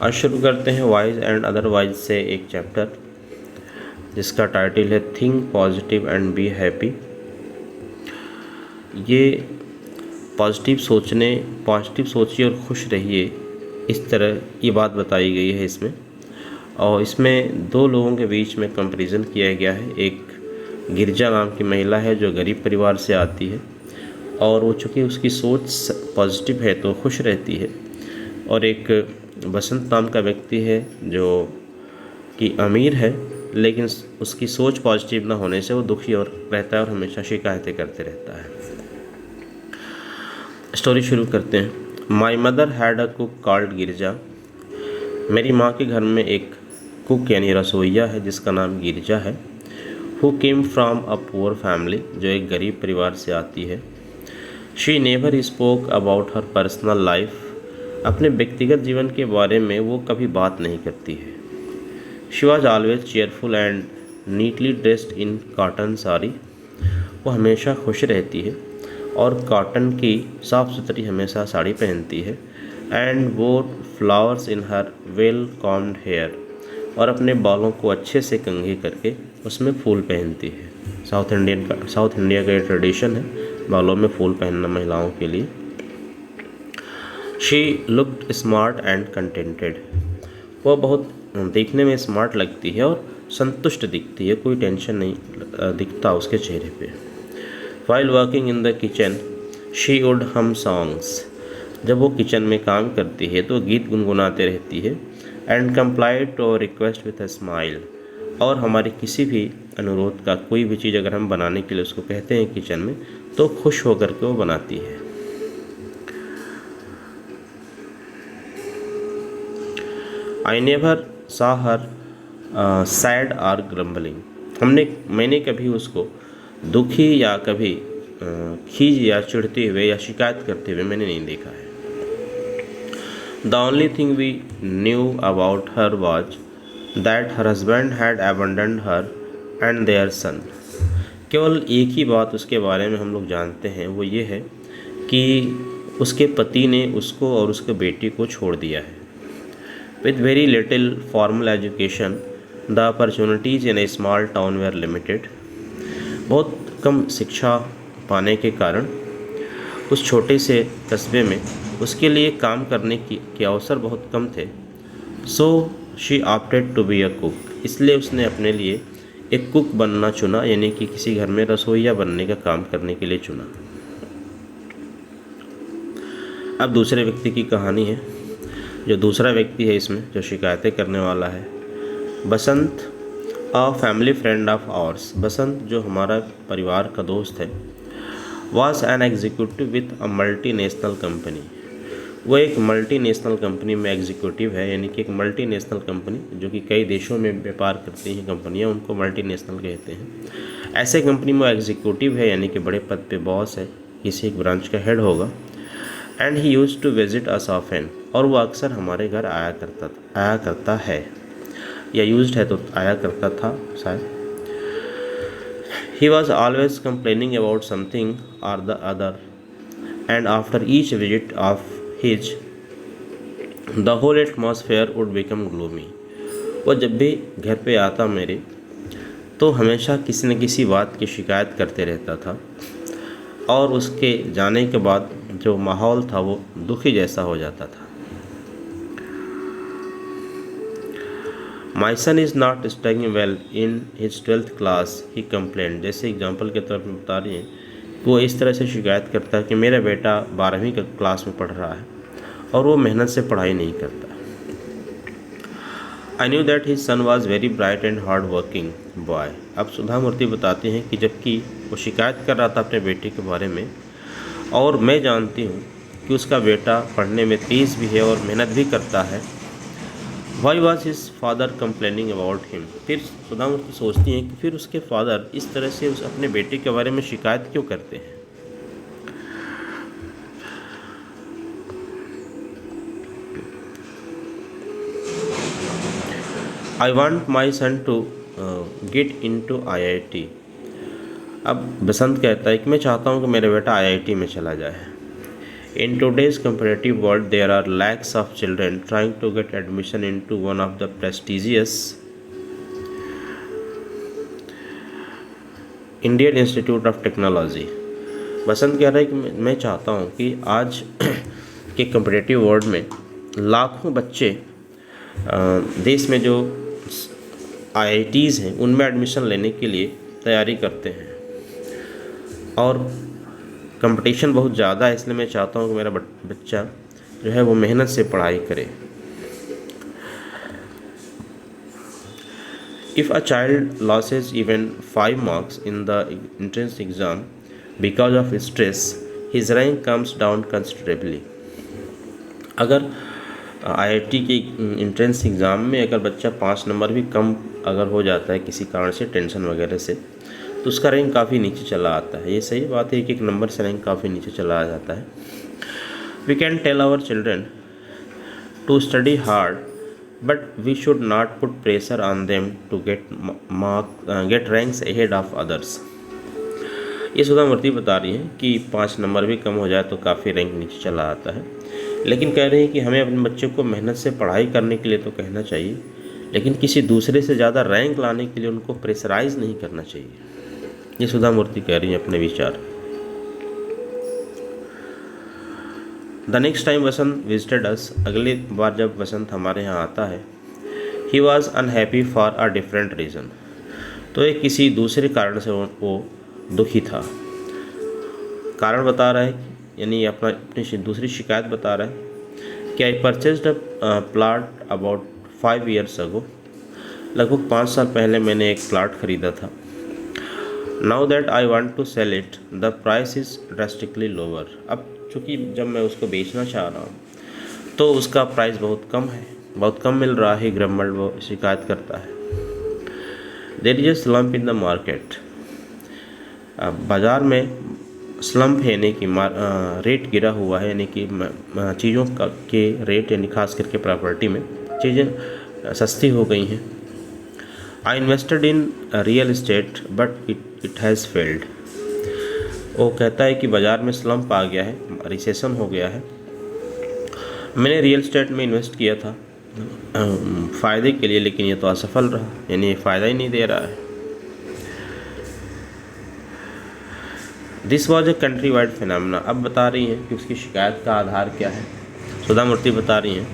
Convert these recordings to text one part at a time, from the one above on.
आज शुरू करते हैं वाइज एंड अदरवाइज से एक चैप्टर जिसका टाइटल है think positive and be happy. ये पॉजिटिव सोचिए और खुश रहिए, इस तरह ये बात बताई गई है इसमें। और इसमें दो लोगों के बीच में कंपैरिजन किया गया है। एक गिरजा नाम की महिला है जो गरीब परिवार से आती है और वो चूँकि उसकी सोच पॉजिटिव है तो खुश रहती है, और एक बसंत नाम का व्यक्ति है जो कि अमीर है लेकिन उसकी सोच पॉजिटिव ना होने से वो दुखी और रहता है और हमेशा शिकायतें करते रहता है। स्टोरी शुरू करते हैं। My mother had a cook called Girija. मेरी माँ के घर में एक कुक यानी रसोइया है जिसका नाम गिरजा है। Who came from a poor family, जो एक गरीब परिवार से आती है। She never spoke about her personal life, अपने व्यक्तिगत जीवन के बारे में वो कभी बात नहीं करती है। She was always cheerful and neatly dressed in cotton sari, वो हमेशा खुश रहती है और कॉटन की साफ़ सुथरी हमेशा साड़ी पहनती है। एंड वो flowers in her well combed hair, और अपने बालों को अच्छे से कंघी करके उसमें फूल पहनती है। साउथ इंडिया का ये ट्रेडिशन है, बालों में फूल पहनना महिलाओं के लिए। She looked smart and contented, वह बहुत देखने में स्मार्ट लगती है और संतुष्ट दिखती है, कोई टेंशन नहीं दिखता उसके चेहरे पे। While working in the kitchen she would हम सॉन्ग्स, जब वो किचन में काम करती है तो गीत गुनगुनाते रहती है। And complied to request with a smile, और हमारे किसी भी अनुरोध का कोई भी चीज़ अगर हम बनाने के लिए उसको कहते हैं किचन में तो खुश होकर के वो बनाती है। I never saw her sad और ग्रम्बलिंग, मैंने कभी उसको दुखी या कभी खीज या चिढ़ते हुए या शिकायत करते हुए मैंने नहीं देखा है। The only thing we knew about her was that her husband had abandoned her and their son, केवल एक ही बात उसके बारे में हम लोग जानते हैं, वो ये है कि उसके पति ने उसको और उसके बेटी को छोड़ दिया है। With very little formal education, the opportunities in a small town were limited. बहुत कम शिक्षा पाने के कारण उस छोटे से कस्बे में उसके लिए काम करने के अवसर बहुत कम थे। So she opted to be a cook, इसलिए उसने अपने लिए एक कुक बनना चुना, यानी कि किसी घर में रसोइया बनने का काम करने के लिए चुना। अब दूसरे व्यक्ति की कहानी है। जो दूसरा व्यक्ति है इसमें जो शिकायतें करने वाला है, Basant, a family friend of ours. Basant जो हमारा परिवार का दोस्त है, was an executive with a multinational company, वो एक मल्टीनेशनल कंपनी में एग्जीक्यूटिव है, यानी कि एक मल्टीनेशनल कंपनी जो कि कई देशों में व्यापार करती हैं कंपनियां, उनको मल्टीनेशनल कहते हैं। ऐसे कंपनी में करती है, यानी कि बड़े पद पे बॉस है, किसी एक ब्रांच का हेड होगा। And he used to visit us often, और वो अक्सर हमारे घर आया करता है, या यूज्ड है तो आया करता था शायद। He was always complaining about something और the other, and after each visit of his the whole atmosphere would become gloomy, वो जब भी घर पे आता मेरे तो हमेशा किसी न किसी बात की शिकायत करते रहता था, और उसके जाने के बाद जो माहौल था वो दुखी जैसा हो जाता था। My son is not studying well in his 12th class, he complaint, जैसे एग्जाम्पल के तौर पर बता रही हैं, वो इस तरह से शिकायत करता है कि मेरा बेटा 12वीं क्लास में पढ़ रहा है और वो मेहनत से पढ़ाई नहीं करता। I knew that his son was very bright and hard working boy. अब सुधा मूर्ति बताती हैं कि जबकि वो शिकायत कर रहा था अपने बेटे के बारे में, और मैं जानती हूँ कि उसका बेटा पढ़ने में तेज़ भी है और मेहनत भी करता है। Why was his father complaining about him, फिर सुधा मूर्ति सोचती हैं कि फिर उसके फादर इस तरह से उस अपने बेटे के बारे में शिकायत क्यों करते हैं। I want my son to get in to IIT। अब बसंत कहता है कि मैं चाहता हूँ कि मेरा बेटा IIT में चला जाए। In today's competitive world, there are lakhs of children trying to get admission into one of the prestigious Indian Institute of Technology. Basant कह रहा है कि मैं चाहता हूँ कि आज के कम्पिटिटिव वर्ल्ड में लाखों बच्चे देश में जो आईआईटीज़ हैं उनमें एडमिशन लेने के लिए तैयारी करते हैं और कंपटीशन बहुत ज़्यादा है, इसलिए मैं चाहता हूँ कि मेरा बच्चा जो है वो मेहनत से पढ़ाई करे। If a child loses even 5 marks in the entrance exam because of stress, his rank comes down considerably. अगर आईआईटी के एंट्रेंस एग्ज़ाम में अगर बच्चा 5 नंबर भी कम अगर हो जाता है किसी कारण से, टेंशन वगैरह से, तो उसका रैंक काफ़ी नीचे चला आता है। ये सही बात है कि एक नंबर से रैंक काफ़ी नीचे चला जाता है। We can tell our children to study hard, but we should not put pressure on them to get ranks ahead of others. ये सुधा मूर्ति बता रही हैं कि 5 नंबर भी कम हो जाए तो काफ़ी रैंक नीचे चला आता है, लेकिन कह रही हैं कि हमें अपने बच्चे को मेहनत से पढ़ाई करने के लिए तो कहना चाहिए, लेकिन किसी दूसरे से ज़्यादा रैंक लाने के लिए उनको प्रेशराइज नहीं करना चाहिए। ये सुधा मूर्ति कह रही हैं अपने विचार। The next time Vasant visited us, अगली बार जब वसंत हमारे यहाँ आता है, he was unhappy for a different reason, तो एक किसी दूसरे कारण से वो दुखी था। कारण बता रहा है, यानी अपनी दूसरी शिकायत बता रहा है कि I purchased a plot about 5 years ago, लगभग 5 साल पहले मैंने एक प्लाट ख़रीदा था। Now that I want to sell it the price is drastically lower, अब चूँकि जब मैं उसको बेचना चाह रहा हूँ तो उसका प्राइस बहुत कम है, बहुत कम मिल रहा है। ग्रम्बल वो शिकायत करता है। There is a slump in the market, बाज़ार में स्लम्प है, यानी कि रेट गिरा हुआ है, यानी कि चीज़ों का के रेट, यानी खास करके प्रॉपर्टी में चीज़ें सस्ती हो गई हैं। I invested in real estate but it has failed, वो कहता है कि बाज़ार में स्लम्प आ गया है, रिसेशन हो गया है। मैंने रियल इस्टेट में इन्वेस्ट किया था फ़ायदे के लिए, लेकिन ये तो असफल रहा, यानी फ़ायदा ही नहीं दे रहा है। This was a country wide phenomena, अब बता रही हैं कि उसकी शिकायत का आधार क्या है। सुधा मूर्ति बता रही हैं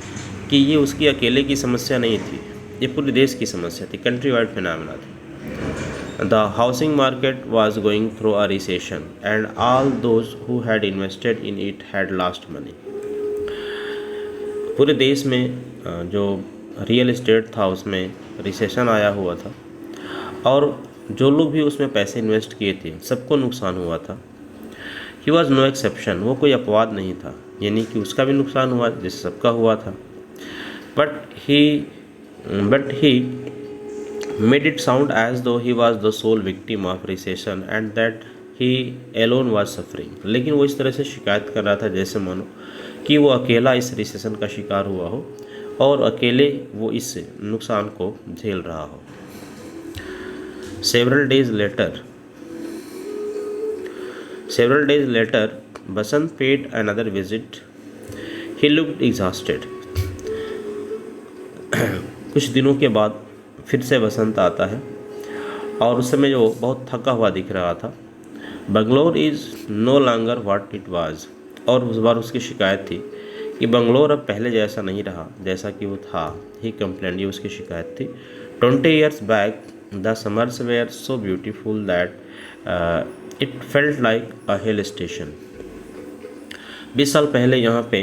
कि ये उसकी अकेले की समस्या नहीं थी, ये पूरे देश की समस्या थी, कंट्री वाइड फिनोमेना थी। The housing market was going through a recession and all those who had invested in it had lost money. पूरे देश में जो रियल एस्टेट था उसमें रिसेशन आया हुआ था और जो लोग भी उसमें पैसे इन्वेस्ट किए थे सबको नुकसान हुआ था। ही वॉज नो एक्सेप्शन, वो कोई अपवाद नहीं था, यानी कि उसका भी नुकसान हुआ जैसे सबका हुआ था। But he made it sound as though he was the sole victim of recession and that he alone was suffering, लेकिन वो इस तरह से शिकायत कर रहा था जैसे मानो कि वो अकेला इस रिसेशन का शिकार हुआ हो और अकेले वो इस नुकसान को झेल रहा हो। Several days later, Basant paid another visit. He looked exhausted. कुछ दिनों के बाद फिर से बसंत आता है और उस समय जो बहुत थका हुआ दिख रहा था। Bangalore is no longer what it was, और उस बार उसकी शिकायत थी कि बंगलोर अब पहले जैसा नहीं रहा जैसा कि वो था। ही कंप्लेंट, ये उसकी शिकायत थी। 20 years back the summers were so beautiful that it felt like a hill station. 20 साल पहले यहाँ पे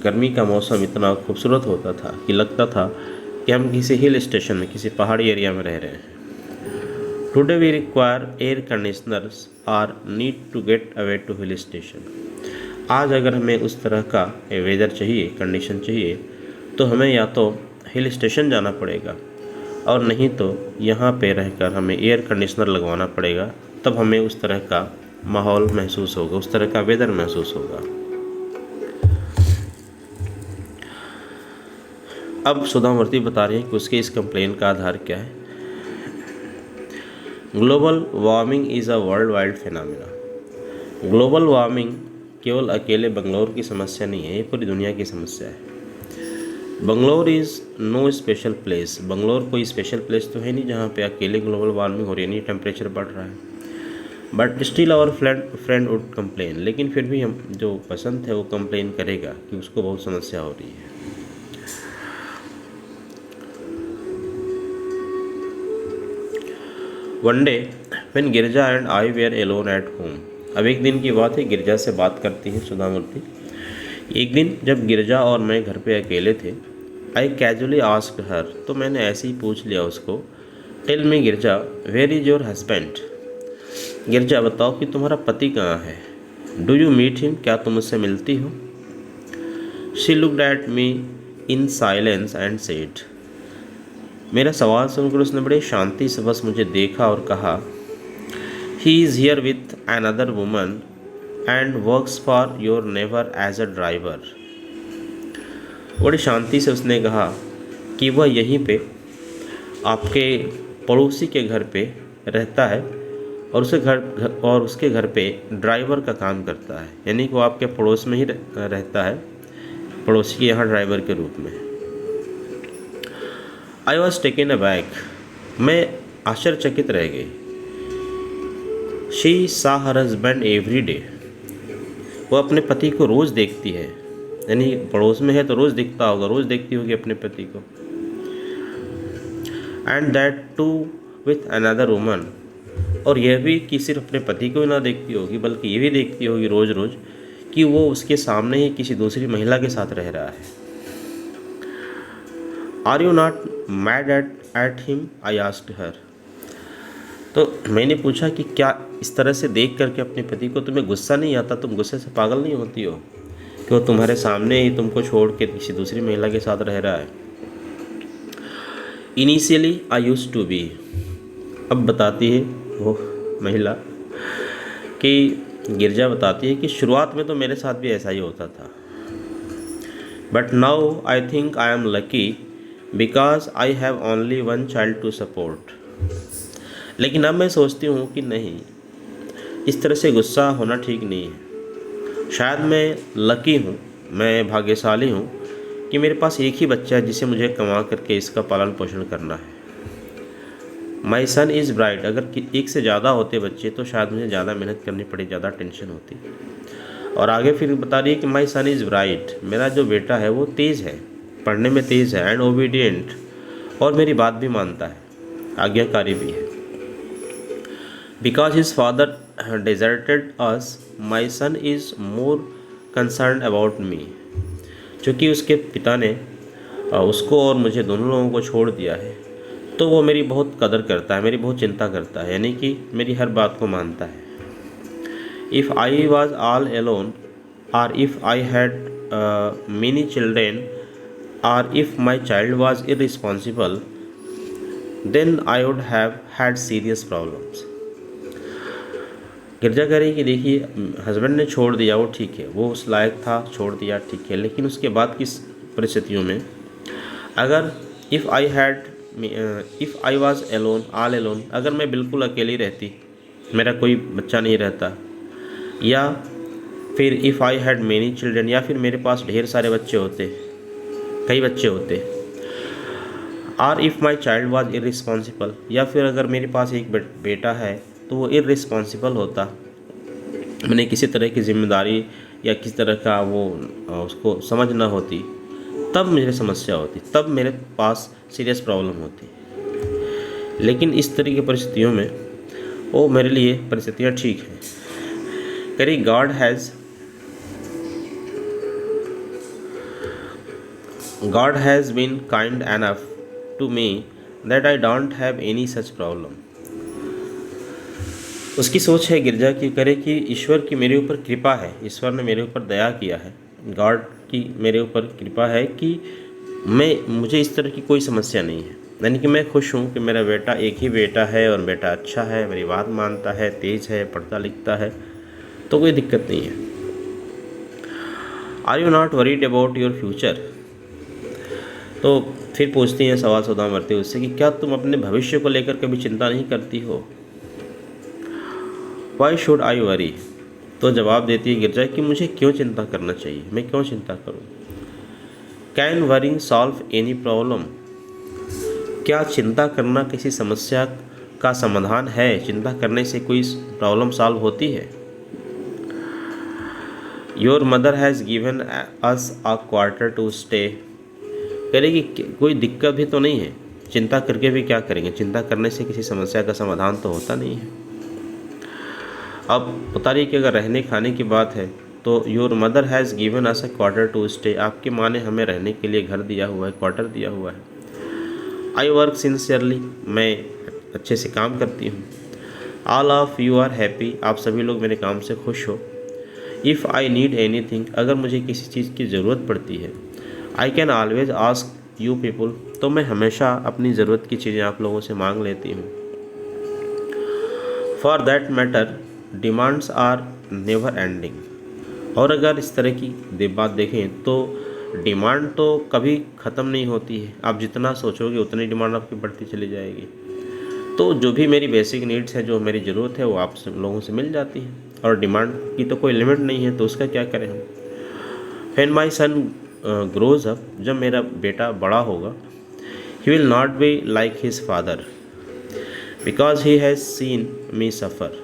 गर्मी का मौसम इतना खूबसूरत होता था कि लगता था कि हम किसी हिल स्टेशन में, किसी पहाड़ी एरिया में रह रहे हैं। Today we require air conditioners और need to get away to hill station. आज अगर हमें उस तरह का वेदर चाहिए, कंडीशन चाहिए, तो हमें या तो हिल स्टेशन जाना पड़ेगा और नहीं तो यहाँ पे रहकर हमें एयर कंडीशनर लगवाना पड़ेगा, तब हमें उस तरह का माहौल महसूस होगा, उस तरह का वेदर महसूस होगा। अब सुधा मूर्ति बता रही हैं कि उसके इस कंप्लेन का आधार क्या है। Global warming is a world wide phenomena. Global warming केवल अकेले बंगलौर की समस्या नहीं है, ये पूरी दुनिया की समस्या है। Bangalore is no special place, Bangalore कोई स्पेशल प्लेस तो है नहीं जहाँ पे अकेले ग्लोबल वार्मिंग हो रही है, नहीं टेम्परेचर बढ़ रहा है। But still our friend would complain, लेकिन फिर भी हम जो पसंद है वो कंप्लेन करेगा कि उसको बहुत समस्या हो रही है। One day when Girja and I were alone at home, अब एक दिन की बात है, गिरजा से बात करती है सुधा मूर्ति। एक दिन जब गिरजा और मैं घर पे अकेले थे, आई कैजुअली आस्क्ड हर, तो मैंने ऐसे ही पूछ लिया उसको, tell me Girija where is your husband, Girija बताओ कि तुम्हारा पति कहाँ है, डू यू मीट हिम, क्या तुम उससे मिलती हो। She looked at me in silence and said, मेरा सवाल सुनकर उसने बड़े शांति से बस मुझे देखा और कहा, he is here with another woman and works for your neighbour as a driver. बड़ी शांति से उसने कहा कि वह यहीं पे आपके पड़ोसी के घर पे रहता है और उसके घर पे ड्राइवर का काम करता है, यानी कि वो आपके पड़ोस में ही रहता है, पड़ोसी के यहाँ ड्राइवर के रूप में। आई वॉज टेकन अबैक, मैं आश्चर्यचकित रह गई। शी सा हर हस्बैंड एवरी डे, वो अपने पति को रोज़ देखती है, यानी पड़ोस में है तो रोज़ दिखता होगा, रोज़ देखती होगी अपने पति को। And that too with another woman, और यह भी कि सिर्फ अपने पति को ही ना देखती होगी बल्कि ये भी देखती होगी रोज़ रोज़ कि वो उसके सामने ही किसी दूसरी महिला के साथ रह रहा है। Are you not mad at him, I asked her, तो मैंने पूछा कि क्या इस तरह से देख करके अपने पति को तुम्हें गुस्सा नहीं आता, तुम गुस्से से पागल नहीं होती हो कि वो तुम्हारे सामने ही तुमको छोड़ के किसी दूसरी महिला के साथ रह रहा है। Initially I used to be, अब बताती है वो महिला कि गिरजा बताती है कि शुरुआत में तो मेरे साथ भी ऐसा ही होता था, but now I think I am lucky because I have only one child to support, लेकिन अब मैं सोचती हूँ कि नहीं, इस तरह से गुस्सा होना ठीक नहीं है। शायद मैं लकी हूँ, मैं भाग्यशाली हूँ कि मेरे पास एक ही बच्चा है जिसे मुझे कमा करके इसका पालन पोषण करना है। माई सन इज़ ब्राइट, अगर एक से ज़्यादा होते बच्चे तो शायद मुझे ज़्यादा मेहनत करनी पड़ी, ज़्यादा टेंशन होती। और आगे फिर बता रही है कि माई सन इज़ ब्राइट, मेरा जो बेटा है वो तेज़ है, पढ़ने में तेज़ है, एंड ओबीडियंट, और मेरी बात भी मानता है, आज्ञाकारी भी है। Because his father deserted us, my son is more concern about me, चूँकि उसके पिता ने उसको और मुझे दोनों लोगों को छोड़ दिया है तो वो मेरी बहुत कदर करता है, मेरी बहुत चिंता करता है, यानी कि मेरी हर बात को मानता है। If I was all alone, और if I had many children, और if my child was irresponsible, then I would have had serious problems. Girija कह रही कि देखिए, हस्बैंड ने छोड़ दिया वो ठीक है, वो उस लायक था, छोड़ दिया ठीक है, लेकिन उसके बाद की परिस्थितियों में अगर if I was alone, all alone, अगर मैं बिल्कुल अकेली रहती, मेरा कोई बच्चा नहीं रहता, या फिर if I had many children, या फिर मेरे पास ढेर सारे बच्चे होते, कई बच्चे होते, और if my child was irresponsible, या फिर अगर मेरे पास एक बेटा है तो वो इररिस्पॉन्सिबल होता, मैंने किसी तरह की जिम्मेदारी या किसी तरह का वो उसको समझ ना होती, तब मुझे समस्या होती, तब मेरे पास सीरियस प्रॉब्लम होती। लेकिन इस तरह की परिस्थितियों में वो मेरे लिए परिस्थितियाँ ठीक हैं। करी God has been kind enough to me that I don't have any such problem. उसकी सोच है गिरजा की करे कि ईश्वर की मेरे ऊपर कृपा है, ईश्वर ने मेरे ऊपर दया किया है, गॉड की मेरे ऊपर कृपा है कि मुझे इस तरह की कोई समस्या नहीं है, यानी कि मैं खुश हूँ कि मेरा बेटा एक ही बेटा है और बेटा अच्छा है, मेरी बात मानता है, तेज़ है, पढ़ता लिखता है, तो कोई दिक्कत नहीं है। Are you not worried about your future, तो फिर पूछती हैं सवाल सुधा मूर्ति उससे कि क्या तुम अपने भविष्य को लेकर कभी चिंता नहीं करती हो। वाई शुड आई वरी, तो जवाब देती है गिरजा कि मुझे क्यों चिंता करना चाहिए, मैं क्यों चिंता करूं। Can worrying solve any problem, क्या चिंता करना किसी समस्या का समाधान है, चिंता करने से कोई प्रॉब्लम सॉल्व होती है। Your mother has given us a quarter to stay, करेगी कोई दिक्कत भी तो नहीं है, चिंता करके भी क्या करेंगे, चिंता करने से किसी समस्या का समाधान तो होता नहीं है। अब बता रही कि अगर रहने खाने की बात है तो your mother has given us a quarter to stay, आपकी माँ ने हमें रहने के लिए घर दिया हुआ है, क्वार्टर दिया हुआ है। आई वर्क सिंसियरली, मैं अच्छे से काम करती हूँ। All of you are happy, आप सभी लोग मेरे काम से खुश हो। If I need anything, अगर मुझे किसी चीज़ की ज़रूरत पड़ती है। I can always ask you people, तो मैं हमेशा अपनी ज़रूरत की चीज़ें आप लोगों से मांग लेती हूँ। For that matter demands are never ending, और अगर इस तरह की बात देखें तो डिमांड तो कभी ख़त्म नहीं होती है, आप जितना सोचोगे उतनी डिमांड आपकी बढ़ती चली जाएगी। तो जो भी मेरी बेसिक नीड्स है, जो मेरी ज़रूरत है, वो आप सब लोगों से मिल जाती है, और डिमांड की तो कोई लिमिट नहीं है, तो उसका क्या करें हम। When my son grows up, जब मेरा बेटा बड़ा होगा, he will not be like his father because he has seen me suffer,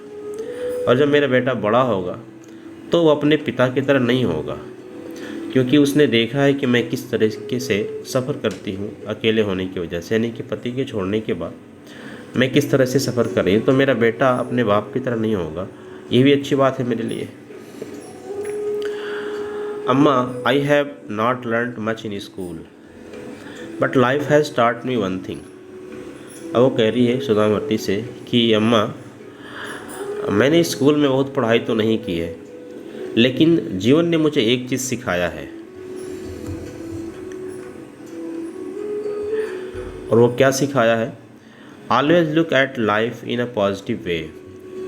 और जब मेरा बेटा बड़ा होगा तो वो अपने पिता की तरह नहीं होगा, क्योंकि उसने देखा है कि मैं किस तरीके से सफ़र करती हूँ अकेले होने की वजह से, यानी कि पति के छोड़ने के बाद मैं किस तरह से सफ़र कर रही हूँ। तो मेरा बेटा अपने बाप की तरह नहीं होगा, ये भी अच्छी बात है मेरे लिए। अम्मा, I have not learn much in school but life has taught me one thing. अब वो कह रही है सुधामूर्ति से कि अम्मा, मैंने स्कूल में बहुत पढ़ाई तो नहीं की है, लेकिन जीवन ने मुझे एक चीज़ सिखाया है। और वो क्या सिखाया है? Always look at life in a positive way.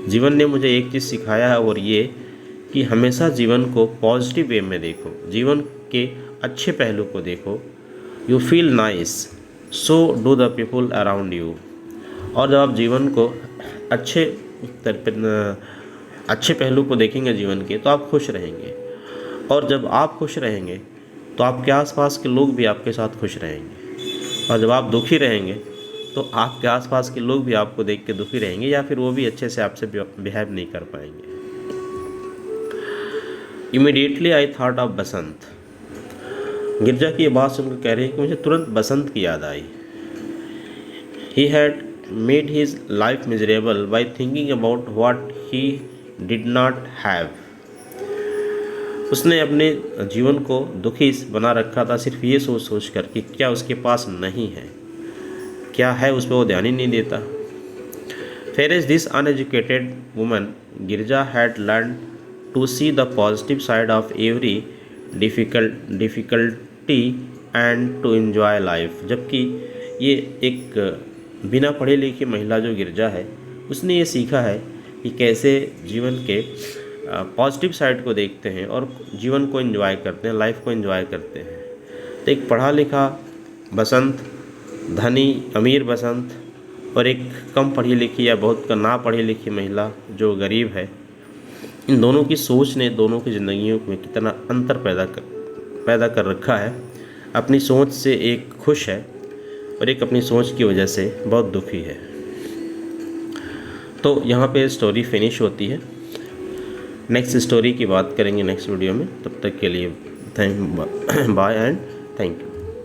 जीवन ने मुझे एक चीज़ सिखाया है, और ये कि हमेशा जीवन को पॉजिटिव वे में देखो, जीवन के अच्छे पहलू को देखो। You feel nice, so do the people around you. और जब आप जीवन को अच्छे पहलू को देखेंगे जीवन के, तो आप खुश रहेंगे, और जब आप खुश रहेंगे तो आपके आसपास के लोग भी आपके साथ खुश रहेंगे, और जब आप दुखी रहेंगे तो आपके आसपास के लोग भी आपको देख के दुखी रहेंगे, या फिर वो भी अच्छे से आपसे बिहेव नहीं कर पाएंगे। इमीडिएटली आई थॉट ऑफ बसंत। गिरजा की ये बात सुनकर कह रही है कि मुझे तुरंत बसंत की याद आई। He had made his life miserable by thinking about what he did not have. उसने अपने जीवन को दुखी बना रखा था सिर्फ ये सोच सोच कर कि क्या उसके पास नहीं है, क्या है उस पर वो ध्यान ही नहीं देता। Fair is this uneducated woman, Girja had learn to see the positive side of every difficulty and to enjoy life. जबकि ये एक बिना पढ़ी लिखी महिला जो गिरजा है, उसने ये सीखा है कि कैसे जीवन के पॉजिटिव साइड को देखते हैं और जीवन को एंजॉय करते हैं, लाइफ को एंजॉय करते हैं। तो एक पढ़ा लिखा बसंत, धनी अमीर बसंत, और एक कम पढ़ी लिखी या बहुत ना पढ़ी लिखी महिला जो गरीब है, इन दोनों की सोच ने दोनों की ज़िंदगियों में कितना अंतर पैदा कर रखा है। अपनी सोच से एक खुश है और एक अपनी सोच की वजह से बहुत दुखी है। तो यहाँ पे स्टोरी फिनिश होती है। नेक्स्ट स्टोरी की बात करेंगे नेक्स्ट वीडियो में। तब तक के लिए बाय एंड थैंक यू।